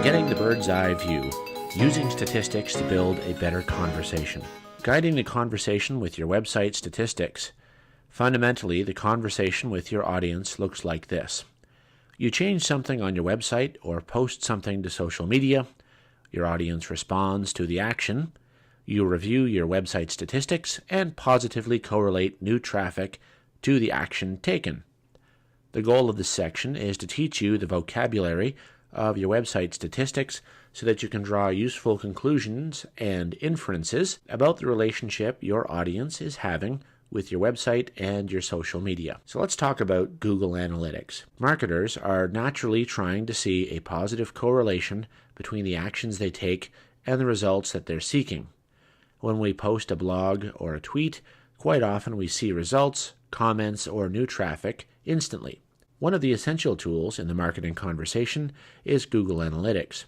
Getting the bird's eye view, using statistics to build a better conversation. Guiding the conversation with your website statistics. Fundamentally, the conversation with your audience looks like this. You change something on your website or post something to social media. Your audience responds to the action. You review your website statistics and positively correlate new traffic to the action taken. The goal of this section is to teach you the vocabulary of your website statistics so that you can draw useful conclusions and inferences about the relationship your audience is having with your website and your social media. So let's talk about Google Analytics. Marketers are naturally trying to see a positive correlation between the actions they take and the results that they're seeking. When we post a blog or a tweet, quite often we see results, comments, or new traffic instantly. One of the essential tools in the marketing conversation is Google Analytics.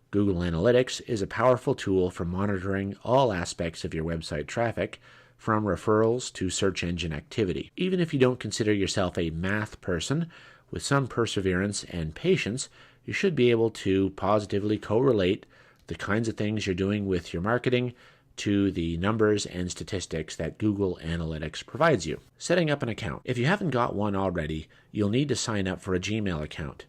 Google Analytics is a powerful tool for monitoring all aspects of your website traffic, from referrals to search engine activity. Even if you don't consider yourself a math person, with some perseverance and patience, you should be able to positively correlate the kinds of things you're doing with your marketing to the numbers and statistics that Google Analytics provides you. Setting up an account. If you haven't got one already, you'll need to sign up for a Gmail account.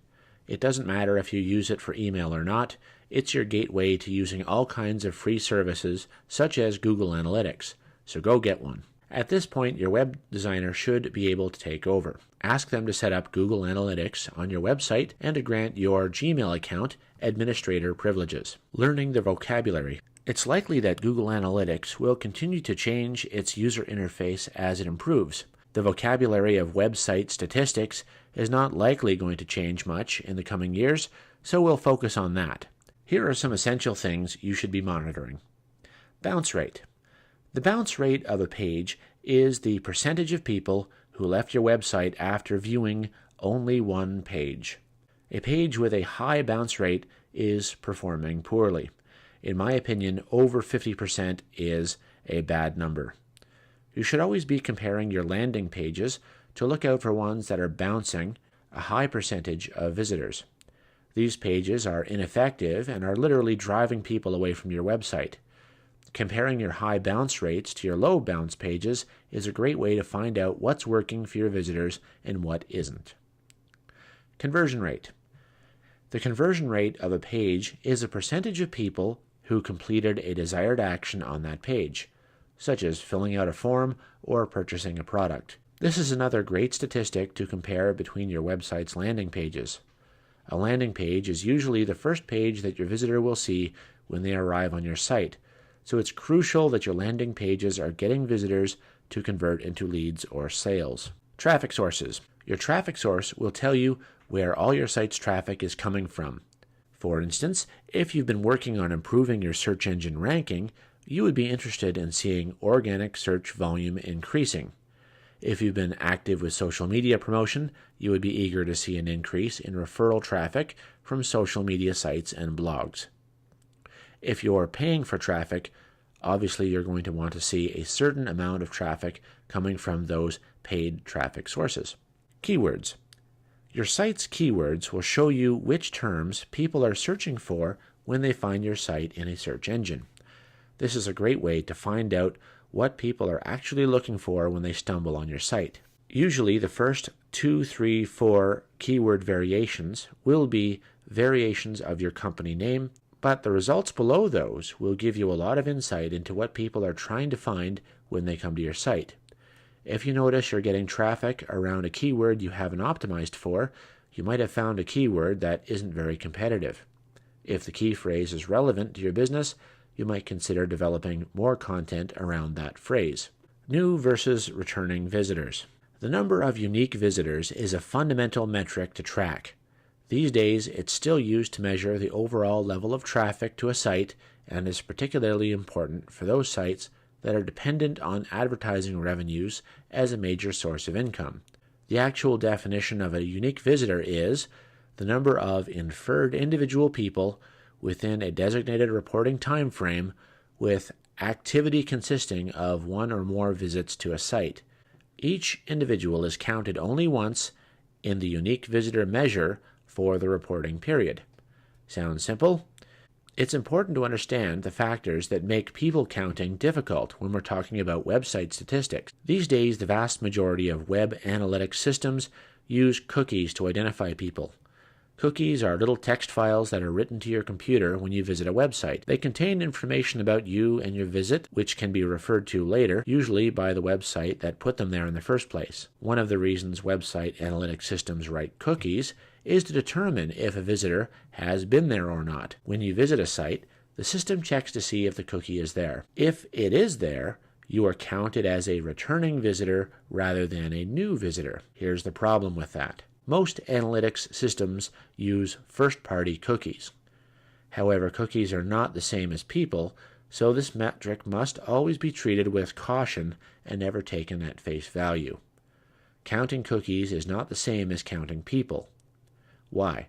It doesn't matter if you use it for email or not, it's your gateway to using all kinds of free services such as Google Analytics, so go get one. At this point, your web designer should be able to take over. Ask them to set up Google Analytics on your website and to grant your Gmail account administrator privileges. Learning the vocabulary. It's likely that Google Analytics will continue to change its user interface as it improves. The vocabulary of website statistics is not likely going to change much in the coming years, so we'll focus on that. Here are some essential things you should be monitoring. Bounce rate. The bounce rate of a page is the percentage of people who left your website after viewing only one page. A page with a high bounce rate is performing poorly. In my opinion, over 50% is a bad number. You should always be comparing your landing pages to look out for ones that are bouncing a high percentage of visitors. These pages are ineffective and are literally driving people away from your website. Comparing your high bounce rates to your low bounce pages is a great way to find out what's working for your visitors and what isn't. Conversion rate. The conversion rate of a page is a percentage of people who completed a desired action on that page, such as filling out a form or purchasing a product. This is another great statistic to compare between your website's landing pages. A landing page is usually the first page that your visitor will see when they arrive on your site, so it's crucial that your landing pages are getting visitors to convert into leads or sales. Traffic sources. Your traffic source will tell you where all your site's traffic is coming from. For instance, if you've been working on improving your search engine ranking, you would be interested in seeing organic search volume increasing. If you've been active with social media promotion, you would be eager to see an increase in referral traffic from social media sites and blogs. If you're paying for traffic, obviously you're going to want to see a certain amount of traffic coming from those paid traffic sources. Keywords. Your site's keywords will show you which terms people are searching for when they find your site in a search engine. This is a great way to find out what people are actually looking for when they stumble on your site. Usually the first 2, 3, 4 keyword variations will be variations of your company name, but the results below those will give you a lot of insight into what people are trying to find when they come to your site. If you notice you're getting traffic around a keyword you haven't optimized for, you might have found a keyword that isn't very competitive. If the key phrase is relevant to your business, you might consider developing more content around that phrase. New versus returning visitors. The number of unique visitors is a fundamental metric to track. These days, it's still used to measure the overall level of traffic to a site and is particularly important for those sites that are dependent on advertising revenues as a major source of income. The actual definition of a unique visitor is the number of inferred individual people within a designated reporting time frame with activity consisting of one or more visits to a site. Each individual is counted only once in the unique visitor measure for the reporting period. Sounds simple? It's important to understand the factors that make people counting difficult when we're talking about website statistics. These days, the vast majority of web analytics systems use cookies to identify people. Cookies are little text files that are written to your computer when you visit a website. They contain information about you and your visit, which can be referred to later, usually by the website that put them there in the first place. One of the reasons website analytics systems write cookies is to determine if a visitor has been there or not. When you visit a site, the system checks to see if the cookie is there. If it is there, you are counted as a returning visitor rather than a new visitor. Here's the problem with that. Most analytics systems use first-party cookies. However, cookies are not the same as people, so this metric must always be treated with caution and never taken at face value. Counting cookies is not the same as counting people. Why?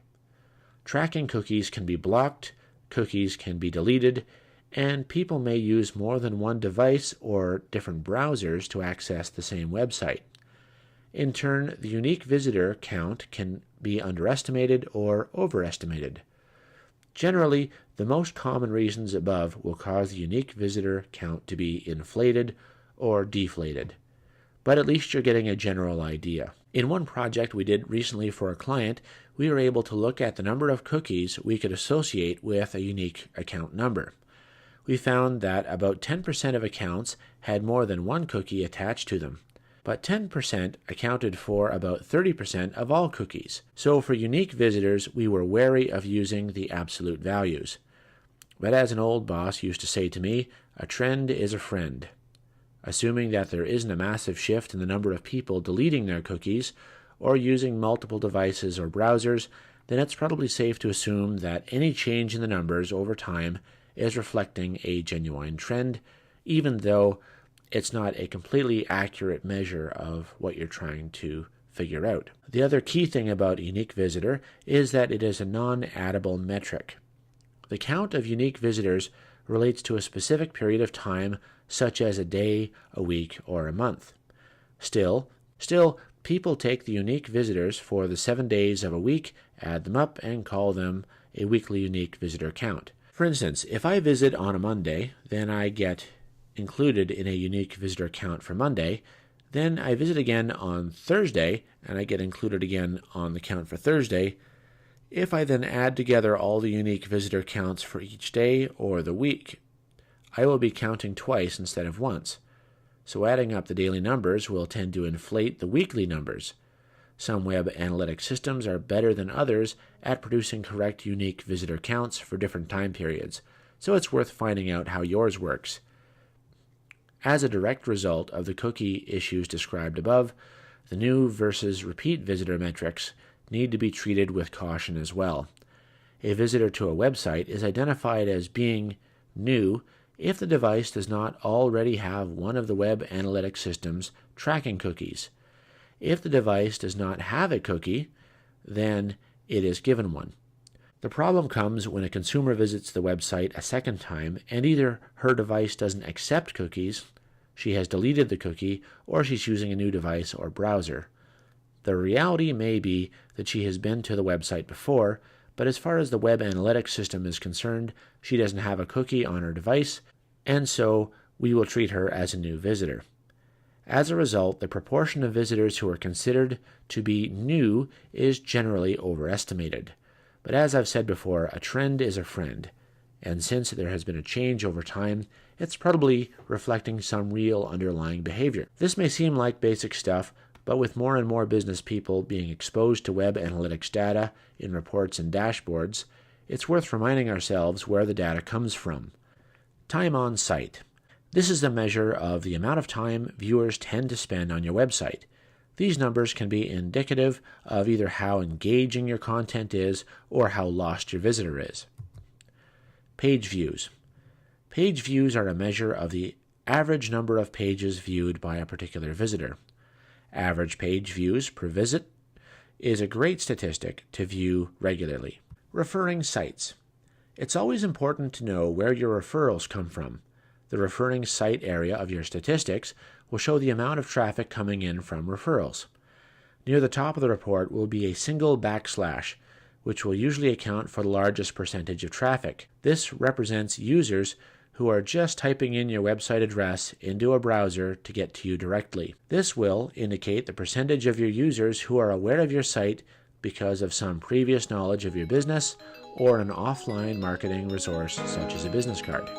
Tracking cookies can be blocked, cookies can be deleted, and people may use more than one device or different browsers to access the same website. In turn, the unique visitor count can be underestimated or overestimated. Generally, the most common reasons above will cause the unique visitor count to be inflated or deflated. But at least you're getting a general idea. In one project we did recently for a client, we were able to look at the number of cookies we could associate with a unique account number. We found that about 10% of accounts had more than one cookie attached to them. But 10% accounted for about 30% of all cookies. So for unique visitors, we were wary of using the absolute values. But as an old boss used to say to me, a trend is a friend. Assuming that there isn't a massive shift in the number of people deleting their cookies or using multiple devices or browsers, then it's probably safe to assume that any change in the numbers over time is reflecting a genuine trend, even though it's not a completely accurate measure of what you're trying to figure out. The other key thing about unique visitor is that it is a non-addable metric. The count of unique visitors relates to a specific period of time, such as a day, a week, or a month. Still, people take the unique visitors for the 7 days of a week, add them up, and call them a weekly unique visitor count. For instance, if I visit on a Monday, then I get included in a unique visitor count for Monday. Then I visit again on Thursday, and I get included again on the count for Thursday. If I then add together all the unique visitor counts for each day or the week, I will be counting twice instead of once. So adding up the daily numbers will tend to inflate the weekly numbers. Some web analytic systems are better than others at producing correct unique visitor counts for different time periods, so it's worth finding out how yours works. As a direct result of the cookie issues described above, the new versus repeat visitor metrics need to be treated with caution as well. A visitor to a website is identified as being new if the device does not already have one of the web analytics system's tracking cookies. If the device does not have a cookie, then it is given one. The problem comes when a consumer visits the website a second time and either her device doesn't accept cookies, she has deleted the cookie, or she's using a new device or browser. The reality may be that she has been to the website before, but as far as the web analytics system is concerned, she doesn't have a cookie on her device, and so we will treat her as a new visitor. As a result, the proportion of visitors who are considered to be new is generally overestimated. But as I've said before, a trend is a friend, and since there has been a change over time, it's probably reflecting some real underlying behavior. This may seem like basic stuff, but with more and more business people being exposed to web analytics data in reports and dashboards, it's worth reminding ourselves where the data comes from. Time on site. This is a measure of the amount of time viewers tend to spend on your website. These numbers can be indicative of either how engaging your content is or how lost your visitor is. Page views. Page views are a measure of the average number of pages viewed by a particular visitor. Average page views per visit is a great statistic to view regularly. Referring sites. It's always important to know where your referrals come from. The referring site area of your statistics will show the amount of traffic coming in from referrals. Near the top of the report will be a single backslash, which will usually account for the largest percentage of traffic. This represents users who are just typing in your website address into a browser to get to you directly. This will indicate the percentage of your users who are aware of your site because of some previous knowledge of your business or an offline marketing resource such as a business card.